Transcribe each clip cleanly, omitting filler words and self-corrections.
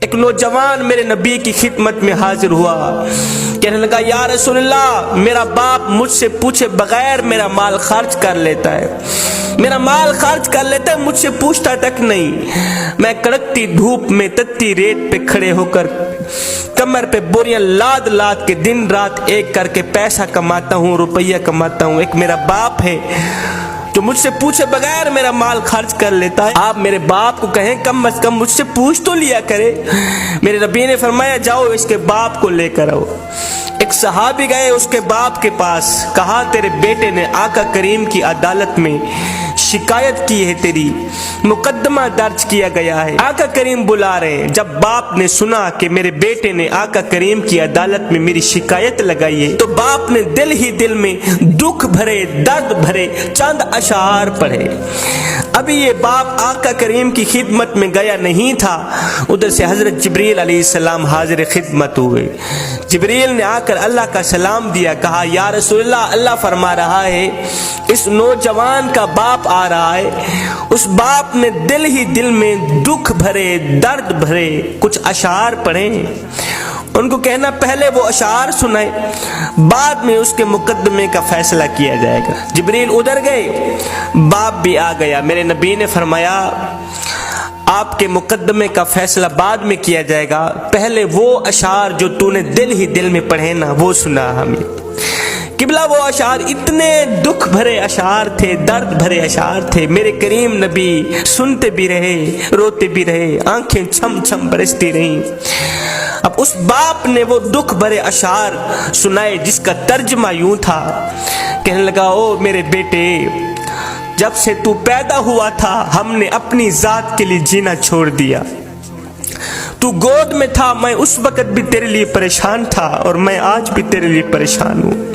ایک نوجوان میرے نبی کی خدمت میں حاضر ہوا، کہنے لگا یا رسول اللہ، میرا باپ مجھ سے پوچھے بغیر میرا مال خرچ کر لیتا ہے، میرا مال خرچ کر لیتا ہے، مجھ سے پوچھتا تک نہیں۔ میں کڑکتی دھوپ میں تتی ریت پہ کھڑے ہو کر کمر پہ بوریاں لاد لاد کے دن رات ایک کر کے پیسہ کماتا ہوں، روپیہ کماتا ہوں۔ ایک میرا باپ ہے جو مجھ سے پوچھے بغیر میرا مال خرچ کر لیتا ہے، آپ میرے باپ کو کہیں کم از کم مجھ سے پوچھ تو لیا کرے۔ میرے نبی نے فرمایا جاؤ اس کے باپ کو لے کر آؤ۔ ایک صحابی گئے اس کے باپ کے پاس، کہا تیرے بیٹے نے آقا کریم کی عدالت میں شکایت کی ہے، تیری مقدمہ درج کیا گیا ہے، آقا کریم بلا رہے ہیں۔ جب باپ نے سنا کہ میرے بیٹے نے آقا کریم کی عدالت میں میری شکایت لگائی ہے، تو باپ نے دل ہی دل میں دکھ بھرے درد بھرے چند اشعار پڑھے۔ ابھی یہ باپ آقا کریم کی خدمت میں گیا نہیں تھا، ادھر سے حضرت جبریل علیہ السلام حاضر خدمت ہوئے۔ جبریل نے آ کر اللہ کا سلام دیا، کہا یا رسول اللہ، اللہ فرما رہا ہے اس نوجوان کا باپ آ رہا ہے۔ اس باپ نے دل ہی دل میں دکھ بھرے درد بھرے کچھ اشعار پڑھے، ان کو کہنا پہلے وہ اشعار سنائے، بعد میں اس کے مقدمے کا فیصلہ کیا جائے گا۔ جبریل ادھر گئے، باپ بھی آ گیا۔ میرے نبی نے فرمایا آپ کے مقدمے کا فیصلہ بعد میں کیا جائے گا، پہلے وہ اشعار جو تو نے دل ہی دل میں پڑھے نا وہ سنا ہمیں۔ قبلہ وہ اشعار اتنے دکھ بھرے اشعار تھے، درد بھرے اشعار تھے، میرے کریم نبی سنتے بھی رہے، روتے بھی رہے، آنکھیں چھم چھم برستی رہیں۔ اب اس باپ نے وہ دکھ بھرے اشعار سنائے جس کا ترجمہ یوں تھا، کہنے لگا او میرے بیٹے، جب سے تو پیدا ہوا تھا ہم نے اپنی ذات کے لیے جینا چھوڑ دیا۔ تو گود میں تھا، میں اس وقت بھی تیرے لیے پریشان تھا اور میں آج بھی تیرے لیے پریشان ہوں۔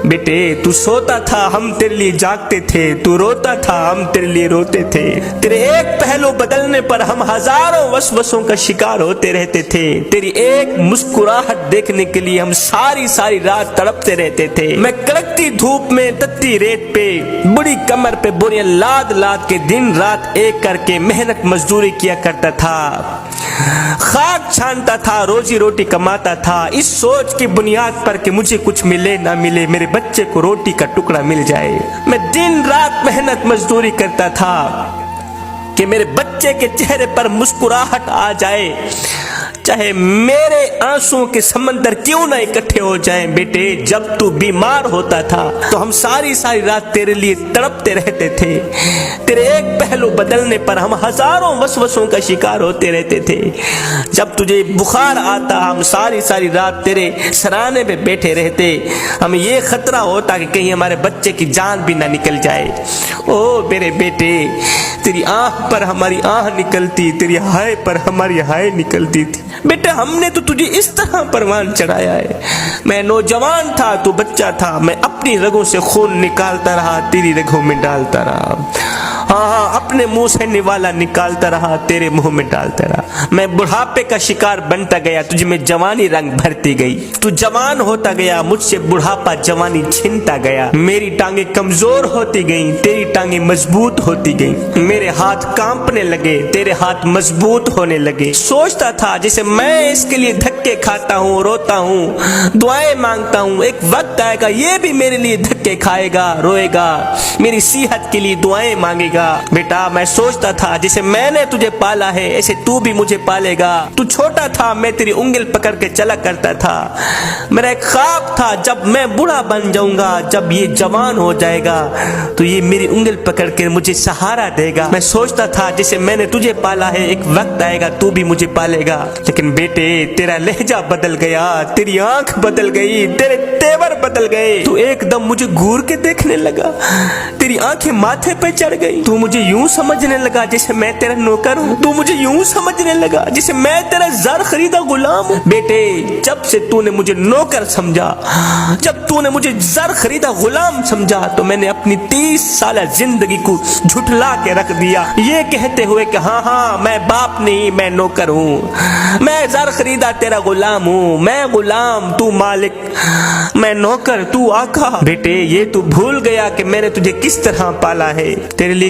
بیٹے تو سوتا تھا ہم تیرے لیے جاگتے تھے، تو روتا تھا ہم تیرے لیے روتے تھے، تیرے ایک پہلو بدلنے پر ہم ہزاروں وسوسوں کا شکار ہوتے رہتے تھے، تیری ایک مسکراہٹ دیکھنے کے لیے ہم ساری رات تڑپتے رہتے تھے۔ میں کڑکتی دھوپ میں تتی ریت پہ بڑی کمر پہ بوریاں لاد لاد کے دن رات ایک کر کے محنت مزدوری کیا کرتا تھا، خاک چھانتا تھا، روزی روٹی کماتا تھا، اس سوچ کی بنیاد پر کہ مجھے کچھ ملے نہ ملے، میرے بچے کو روٹی کا ٹکڑا مل جائے۔ میں دن رات محنت مزدوری کرتا تھا کہ میرے بچے کے چہرے پر مسکراہٹ آ جائے، چاہے میرے آنسوں کے سمندر کیوں نہ اکٹھے ہو جائیں۔ بیٹے جب تو بیمار ہوتا تھا تو ہم ساری رات تیرے لیے تڑپتے رہتے تھے، تیرے ایک پہلو بدلنے پر ہم ہزاروں وسوسوں کا شکار ہوتے رہتے تھے، جب تجھے بخار آتا ہم ساری رات تیرے سرانے پہ بیٹھے رہتے، ہمیں یہ خطرہ ہوتا کہ کہیں ہمارے بچے کی جان بھی نہ نکل جائے۔ او میرے بیٹے، تیری آنکھ پر ہماری آنکھ نکلتی، تیری ہائے پر ہماری ہائے نکلتی تھی۔ بیٹے ہم نے تو تجھے اس طرح پروان چڑھایا ہے، میں نوجوان تھا تو بچہ تھا، میں اپنی رگوں سے خون نکالتا رہا، تیری رگوں میں ڈالتا رہا، ہاں اپنے منہ سے نوالا نکالتا رہا، تیرے منہ میں ڈالتا رہا۔ میں بڑھاپے کا شکار بنتا گیا، تجھ میں جوانی رنگ بھرتی گئی، تو جوان ہوتا گیا، مجھ سے بڑھاپا جوانی چھنتا گیا، میری ٹانگیں کمزور ہوتی گئیں، تیری ٹانگیں مضبوط ہوتی گئیں، میرے ہاتھ کانپنے لگے، تیرے ہاتھ مضبوط ہونے لگے۔ سوچتا تھا جیسے میں اس کے لیے دھکے کھاتا ہوں، روتا ہوں، دعائیں مانگتا ہوں، ایک وقت آئے گا یہ بھی میرے لیے دھکے کھائے گا، روئے گا، میری صحت کے لیے دعائیں مانگے گا۔ بیٹا میں سوچتا تھا جیسے میں نے تجھے پالا ہے ایسے تو بھی مجھے پالے گا، تو چھوٹا تھا میں تیری انگل پکڑ کے چلا کرتا تھا، میرا ایک خواب تھا جب میں بوڑھا بن جاؤں گا، جب یہ جوان ہو جائے گا تو یہ میری انگل پکڑ کے مجھے سہارا دے گا۔ میں سوچتا تھا جیسے میں نے تجھے پالا ہے ایک وقت آئے گا تو بھی مجھے پالے گا، لیکن بیٹے تیرا لہجہ بدل گیا، تیری آنکھ بدل گئی، تیرے تیور بدل گئے، تو ایک دم مجھے گور کے دیکھنے لگا، تیری آنکھیں ماتھے پہ چڑھ گئی، تو مجھے یوں سمجھنے لگا جیسے میں تیرا نوکر ہوں، تو مجھے یوں سمجھنے لگا جیسے میں تیرا زر خریدا غلام ہوں۔ بیٹے جب سے تو نے مجھے نوکر سمجھا، جب تو نے مجھے زر خریدا غلام سمجھا، تو میں نے اپنی 30 سالہ زندگی کو جھٹلا کے رکھ دیا، یہ کہتے ہوئے کہ ہاں میں باپ نہیں میں نوکر ہوں، میں زر خریدا تیرا غلام ہوں، میں غلام تو مالک، میں نوکر تو آقا۔ بیٹے یہ تو بھول گیا کہ میں نے تجھے کس طرح پالا ہے، تیرے لیے